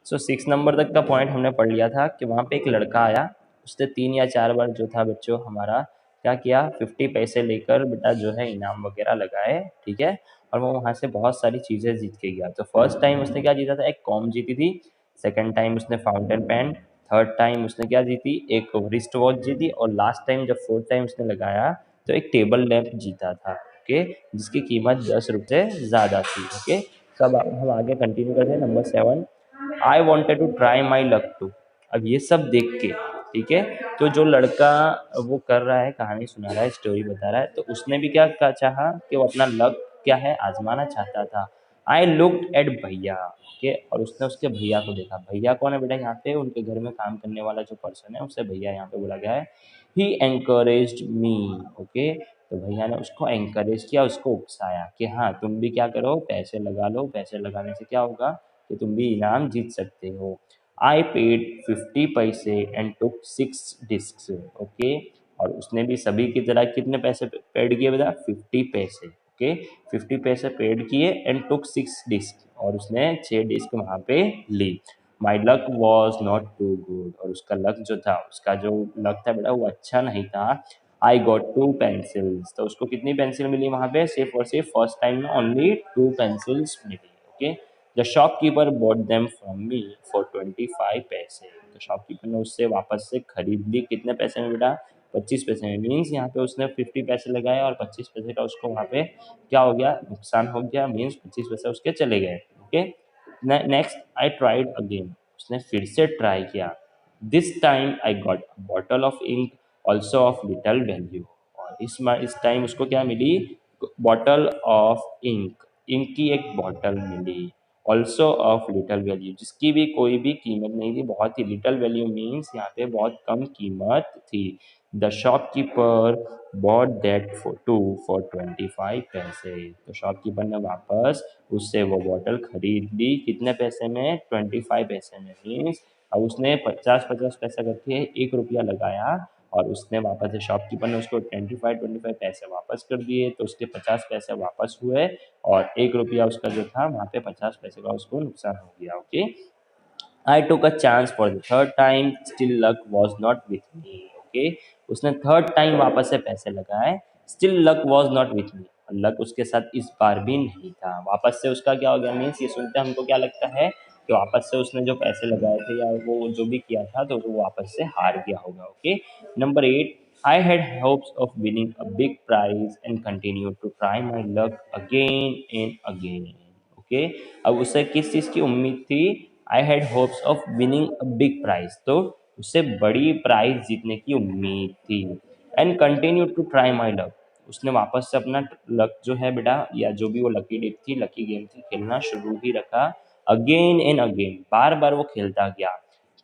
सो 6 number तक का point हमने पढ़ लिया था कि वहाँ पे एक लड़का आया, उसने 3 या 4 बार जो था बच्चों हमारा क्या किया, 50 पैसे लेकर बेटा जो है इनाम वगैरह लगाए, ठीक है, और वो वहाँ से बहुत सारी चीज़ें जीत के गया। तो फर्स्ट टाइम उसने क्या जीता था, एक कॉम जीती थी, सेकंड टाइम उसने फाउंटेन पेन, थर्ड टाइम उसने क्या जीती, एक रिस्ट वॉच जीती, और लास्ट टाइम जब फोर्थ टाइम उसने लगाया तो एक टेबल लैंप जीता था, ओके, जिसकी कीमत 10 रुपये से ज़्यादा थी, ओके। सब हम आगे कंटिन्यू करते हैं। Number 7, I wanted to try my luck too. अब ये सब देख के, ठीक है, तो जो लड़का वो कर रहा है, कहानी सुना रहा है, स्टोरी बता रहा है, तो उसने भी क्या चाहा कि वो अपना लक क्या है आजमाना चाहता था। आई लुक्ड एट भैया, ओके, और उसने उसके भैया को देखा। भैया कौन है बेटा, यहाँ पे उनके घर में काम करने वाला जो पर्सन है उसे भैया यहाँ पे बोला गया है। ही एनकरेज्ड मी, ओके, तो भैया ने उसको एनकरेज किया, उसको उकसाया कि हाँ तुम भी क्या करो, पैसे लगा लो, पैसे लगाने से क्या होगा कि तुम भी इनाम जीत सकते हो। आई पेड 50 पैसे एंड टुक 6 डिस्क, ओके, और उसने भी सभी की तरह कितने पैसे पेड किए बेटा, 50 पैसे, ओके, 50 पैसे पेड किए एंड टुक 6 डिस्क, और उसने 6 डिस्क वहाँ पे ली। My luck was not too good, और उसका लक जो था, उसका जो लक था बेटा वो अच्छा नहीं था। आई गॉट 2 पेंसिल्स, तो उसको कितनी पेंसिल मिली वहाँ पे, सिर्फ और सिर्फ फर्स्ट टाइम में ओनली 2 पेंसिल्स मिली, okay. The shopkeeper bought them from me for 25 पैसे, तो शॉपकीपर ने उससे वापस से खरीद ली, कितने पैसे में बेटा, 25 पैसे में। मीन्स यहाँ पे उसने 50 पैसे लगाए और 25 पैसे का उसको वहाँ पे क्या हो गया, नुकसान हो गया, मीन्स 25 पैसे उसके चले गए, okay. Next, I tried again, उसने फिर से ट्राई किया। This time I got bottle of ink also of little value, और इस टाइम उसको क्या मिली, बॉटल ऑफ इंक, इंक की एक बॉटल मिली, ऑल्सो ऑफ लिटल वैल्यू, जिसकी भी कोई भी कीमत नहीं थी, बहुत ही लिटल वैल्यू मीन्स यहाँ पे बहुत कम कीमत थी। The shopkeeper bought that for 25 पैसे, तो शॉपकीपर ने वापस उससे वो बॉटल खरीद ली, कितने पैसे में, 25 पैसे में। मीन्स अब उसने 50-50 पैसा करके 1 रुपया लगाया, और उसने वापस से शॉपकीपर ने उसको 25 पैसे वापस कर दिए, तो उसके 50 पैसे वापस हुए, और 1 रुपया उसका जो था वहाँ पे 50 पैसे का उसको नुकसान हो गया, okay. I took a chance for the third time, still luck was not with me, okay, उसने थर्ड टाइम वापस से पैसे लगाए, still luck was not with me, luck उसके साथ इस बार भी नहीं था। वापस से उसका क्या हो गया, मीन्स ये सुनते हमको क्या लगता है कि वापस से उसने जो पैसे लगाए थे या वो जो भी किया था तो वो वापस से हार गया होगा, okay. Number 8, I had hopes of winning a big prize and continued to try my luck again and again. Okay, अब उसे किस चीज़ की उम्मीद थी, I had hopes of winning a big prize, तो उसे बड़ी प्राइज जीतने की उम्मीद थी। And continue to try my luck, उसने वापस से अपना लक जो है बेटा, या जो भी वो लकी डिप थी, लकी गेम थी, खेलना शुरू ही रखा। अगेन एंड अगेन, बार बार वो खेलता गया।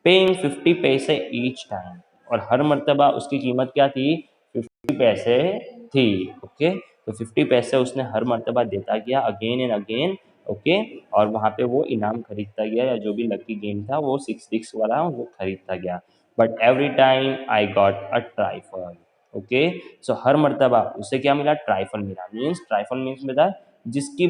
पेइंग 50 पैसे ईच टाइम, और हर मर्तबा उसकी कीमत क्या थी, 50 पैसे थी, ओके। तो 50 पैसे उसने हर मर्तबा देता गया, अगेन एंड अगेन, ओके, और वहाँ पे वो इनाम खरीदता गया, या जो भी लकी गेम था वो 6 डिस्क वाला वो खरीदता गया। But every time I got a trifle, okay. So हर मर्तबा उसे क्या मिला, ट्राइफल मिला। ट्राइफल मीन्स बेटा जिसकी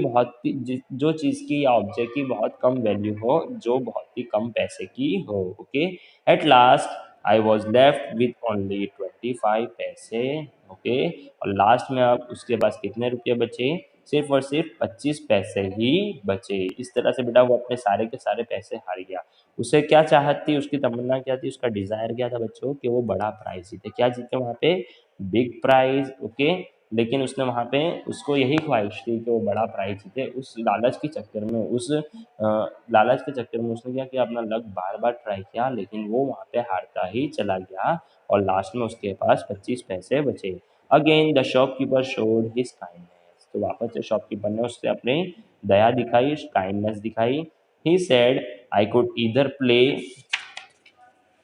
जो चीज़ की या ऑब्जेक्ट की बहुत कम वैल्यू हो, जो बहुत ही कम पैसे की हो, okay. At last I was left with only 25 पैसे, ओके, और लास्ट में अब उसके पास कितने रुपये बचे, सिर्फ और सिर्फ 25 पैसे ही बचे। इस तरह से बेटा वो अपने सारे के सारे पैसे हार गया। उसे क्या चाहत थी, उसकी तमन्ना क्या थी, उसका डिज़ायर क्या था बच्चों, कि वो बड़ा प्राइज़ जीते। क्या जीते वहाँ पे, बिग प्राइज़, ओके। लेकिन उसने वहाँ पे, उसको यही ख्वाहिश थी कि वो बड़ा प्राइज़ जीते। उस लालच के चक्कर में, लालच के चक्कर में उसने क्या किया, अपना लक बार बार ट्राई किया, लेकिन वो वहाँ पे हारता ही चला गया, और लास्ट में उसके पास 25 पैसे बचे। Again the shopkeeper showed his kindness, तो वापस से शॉपकीपर ने उससे अपनी दया दिखाई, काइंडनेस दिखाई। He said I could either play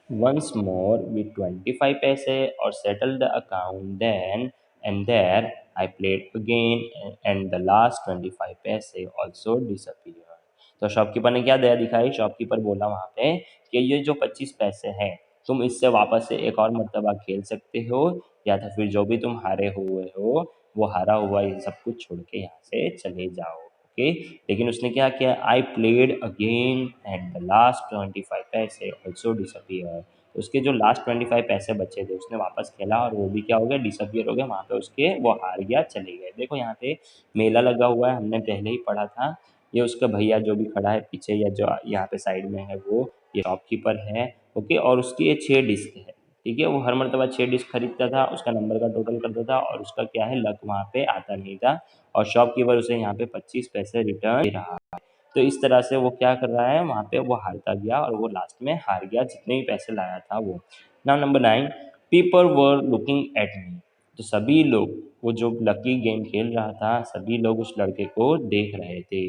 once more with 25 पैसे और settle the account, then and there I played again and the last 25 पैसे also disappeared। तो शॉपकीपर ने क्या दया दिखाई, शॉपकीपर बोला वहाँ पे कि ये जो 25 पैसे हैं तुम इससे वापस से एक और मर्तबा खेल सकते हो, या तो फिर जो भी तुम हारे हुए हो वो हारा हुआ ये सब कुछ छोड़ के यहाँ से चले जाओ, ओके। लेकिन उसने क्या किया, I played again and the last 25 पैसे ऑल्सो डिसअपियर। उसके जो लास्ट 25 पैसे बचे थे उसने वापस खेला और वो भी क्या हो गया, डिसअपियर हो गया वहाँ पे उसके, वो हार गया, चले गए। देखो यहाँ पे मेला लगा हुआ है, हमने पहले ही पढ़ा था। ये उसका भैया जो भी खड़ा है पीछे या जो यहाँ पे साइड में है वो ये शॉपकीपर है, ओके। और उसकी ये 6 डिस्क है, ठीक है। वो हर मरतबा 6 डिस्क खरीदता था, उसका नंबर का टोटल करता था और उसका क्या है, लक वहाँ पे आता नहीं था और शॉपकीपर उसे यहाँ पे 25 पैसे रिटर्न दे रहा है। तो इस तरह से वो क्या कर रहा है, वहाँ पे वो हारता गया और वो लास्ट में हार गया जितने भी पैसे लाया था वो। Now number 9, people were looking at me. तो सभी लोग, वो जो लकी गेम खेल रहा था, सभी लोग उस लड़के को देख रहे थे।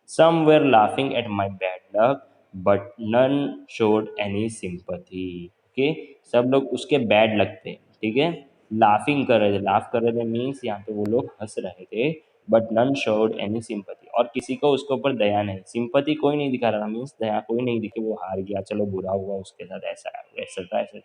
Some were laughing at my bad luck but none showed any sympathy, okay. सब लोग उसके बैड लक पे, ठीक है, लाफिंग कर रहे थे। लाफ कर रहे थे मीन्स यहाँ पे वो लोग हंस रहे थे। But none showed any sympathy, और किसी को उसके ऊपर दया नहीं, सिंपथी कोई नहीं दिखा रहा मीन्स दया कोई नहीं दिखे, वो हार गया चलो बुरा हुआ उसके साथ, ऐसा ऐसा ऐसा।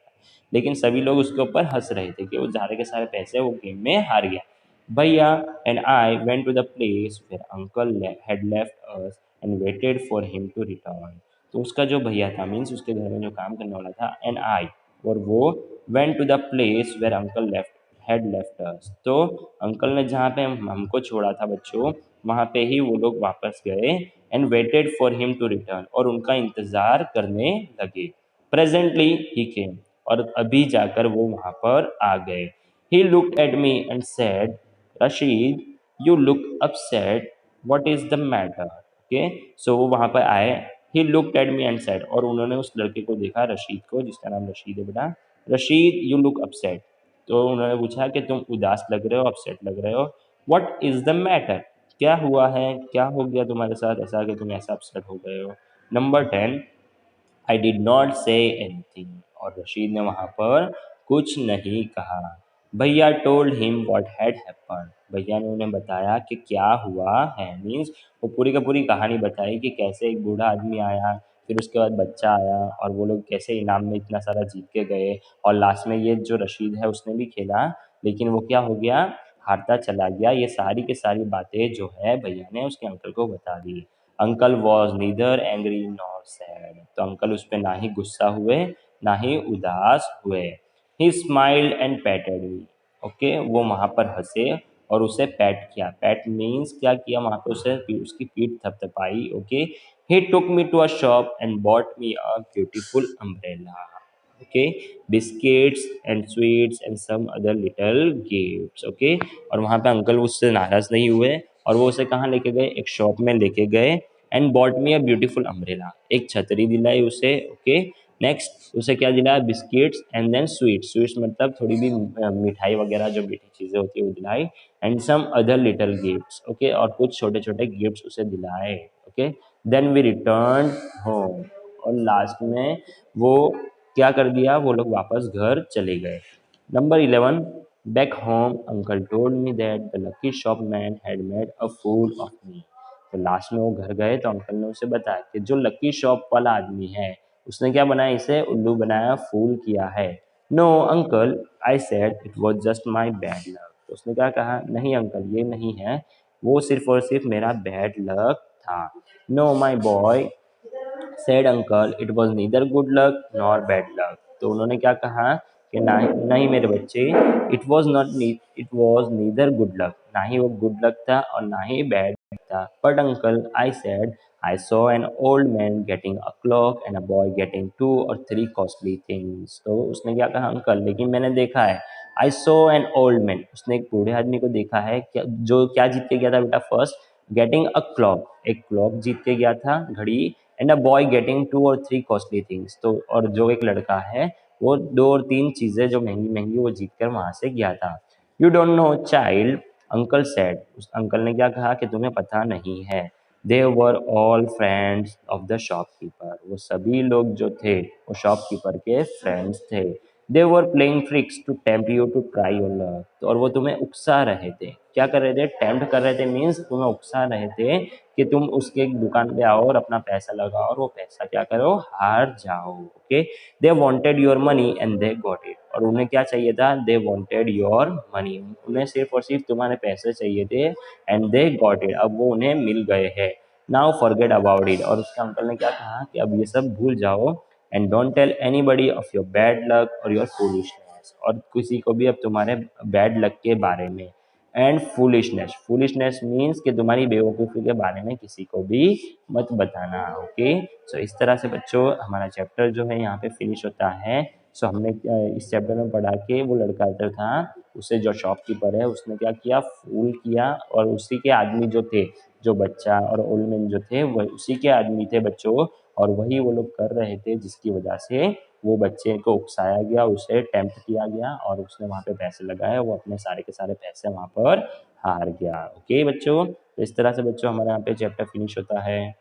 लेकिन सभी लोग उसके ऊपर हंस रहे थे कि वो सारे के सारे पैसे वो गेम में हार गया। भैया and I went to the place where uncle had left us and waited for him to return. तो उसका जो भैया था मीन्स उसके घर में जो काम करने वाला था, एंड आई, और वो went to the place where uncle left had left us. तो अंकल ने जहाँ पे हमको छोड़ा था बच्चों, वहाँ पे ही वो लोग वापस गए and waited for him to return, और उनका इंतज़ार करने लगे। प्रेजेंटली ही केम, और अभी जाकर वो वहाँ पर आ गए। He looked at me and said, Rashid you look upset, what is the matter, okay. So वो वहाँ पर आए, he looked at me and said, और उन्होंने उस लड़के को देखा, रशीद को, जिसका नाम रशीद है बेटा, रशीद यू लुक अपसेट। तो उन्होंने पूछा कि तुम उदास लग रहे हो, अपसेट लग रहे हो, व्हाट इज़ द मैटर, क्या हुआ है, क्या हो गया तुम्हारे साथ ऐसा कि तुम ऐसा अपसेट हो गए हो। Number 10, I did not say anything, और रशीद ने वहाँ पर कुछ नहीं कहा। भैया told him what had happened, भैया ने उन्हें बताया कि क्या हुआ है, मीन्स वो पूरी का पूरी कहानी बताई कि कैसे एक बूढ़ा आदमी आया, फिर उसके बाद बच्चा आया, और वो लोग कैसे इनाम में इतना सारा जीत के गए, और लास्ट में ये जो रशीद है उसने भी खेला, लेकिन वो क्या हो गया, हारता चला गया। ये सारी की सारी बातें जो है भैया ने उसके अंकल को बता दी। Uncle was neither angry nor sad, तो अंकल उस पर ना ही गुस्सा हुए ना ही उदास हुए। ही स्माइल्ड एंड पैटेड मी, ओके, वो वहाँ पर हंसे और उसे पैट किया। पैट मीन्स क्या किया, वहाँ पर उसे उसकी पीठ थपथपाई, okay. He took me to a shop and bought me a beautiful umbrella, okay, biscuits and sweets and some other little gifts, okay. और वहाँ पे अंकल उससे नाराज़ नहीं हुए और वो उसे कहाँ लेके गए, एक शॉप में लेके गए, and bought me a beautiful umbrella, एक छतरी दिलाई उसे, ओके। नेक्स्ट उसे क्या दिलाया, biscuits and then sweets, sweets मतलब थोड़ी भी मिठाई वगैरह जो मीठी चीज़ें होती है वो दिलाई, and some other little gifts, okay, और कुछ छोटे छोटे गिफ्ट्स उसे दिलाए, okay. Then we return home, और लास्ट में वो क्या कर दिया, वो लोग वापस घर चले गए। Number 11, back home uncle told me that the lucky shop man had made a fool of me. तो लास्ट में वो घर गए तो अंकल ने उसे बताया कि जो लकी शॉप वाला आदमी है उसने क्या बनाया, इसे उल्लू बनाया, फूल किया है। No uncle, I said it was just my bad luck. तो उसने क्या कहा, नहीं अंकल ये नहीं है, वो सिर्फ और सिर्फ मेरा बैड लक था। Know my boy, said uncle it was neither good luck nor bad luck. तो उन्होंने क्या कहा कि ना, नहीं मेरे बच्चे, it was neither good luck, ना ही वो गुड लक था और ना ही बैड था। But uncle, I said I saw an old man getting a clock and a boy getting 2 or 3 costly things. तो उसने क्या कहा, अंकल लेकिन मैंने देखा है, I saw an old man, उसने एक बूढ़े आदमी को देखा है, क्या जो क्या जीत के गया था बेटा, फर्स्ट गेटिंग अ क्लॉक, एक क्लॉक जीत के गया था, घड़ी, and a boy getting 2 or 3 costly things. तो और जो एक लड़का है वो 2 और 3 चीज़ें जो महंगी महंगी वो जीत कर वहाँ से गया था। You don't know child, uncle said, उस अंकल ने क्या कहा कि तुम्हें पता नहीं है। They were all friends of the shopkeeper, वो सभी लोग जो थे वो शॉपकीपर के फ्रेंड्स थे। They were playing tricks to tempt you to try your luck, तो और वो तुम्हें उकसा रहे थे, क्या कर रहे थे, टेम्प्ट कर रहे थे, मीन्स तुम्हें उकसा रहे थे कि तुम उसके दुकान पे आओ और अपना पैसा लगाओ और वो पैसा क्या करो, हार जाओ, okay. They wanted your money and they got it, और उन्हें क्या चाहिए था, दे वॉन्टेड योर मनी, उन्हें सिर्फ और सिर्फ तुम्हारे पैसे चाहिए थे, एंड दे गॉट इट, अब वो उन्हें मिल गए हैं। नाउ फॉरगेट अबाउट इट, और उसके अंकल ने क्या कहा कि अब ये सब भूल जाओ, and don't tell anybody of your bad luck और योर फूलिशनेस, और किसी को भी अब तुम्हारे बैड लक के बारे में, एंड फूलिशनेस, फूलिशनेस मीन्स कि तुम्हारी बेवकूफ़ी के बारे में किसी को भी मत बताना। ओके, सो इस तरह से बच्चों हमारा चैप्टर जो है यहाँ पे फिनिश होता है। सो हमने इस चैप्टर में पढ़ा कि वो लड़का जो था, उसे जो शॉपकीपर है उसने क्या किया, फूल किया, और उसी के आदमी जो थे, जो बच्चा और ओल्ड मैन जो थे वह उसी के आदमी थे बच्चों, और वही वो लोग कर रहे थे, जिसकी वजह से वो बच्चे को उकसाया गया, उसे टेम्प्ट किया गया, और उसने वहाँ पे पैसे लगाए, वो अपने सारे के सारे पैसे वहाँ पर हार गया। ओके बच्चों, तो इस तरह से बच्चों हमारे यहाँ पे चैप्टर फिनिश होता है।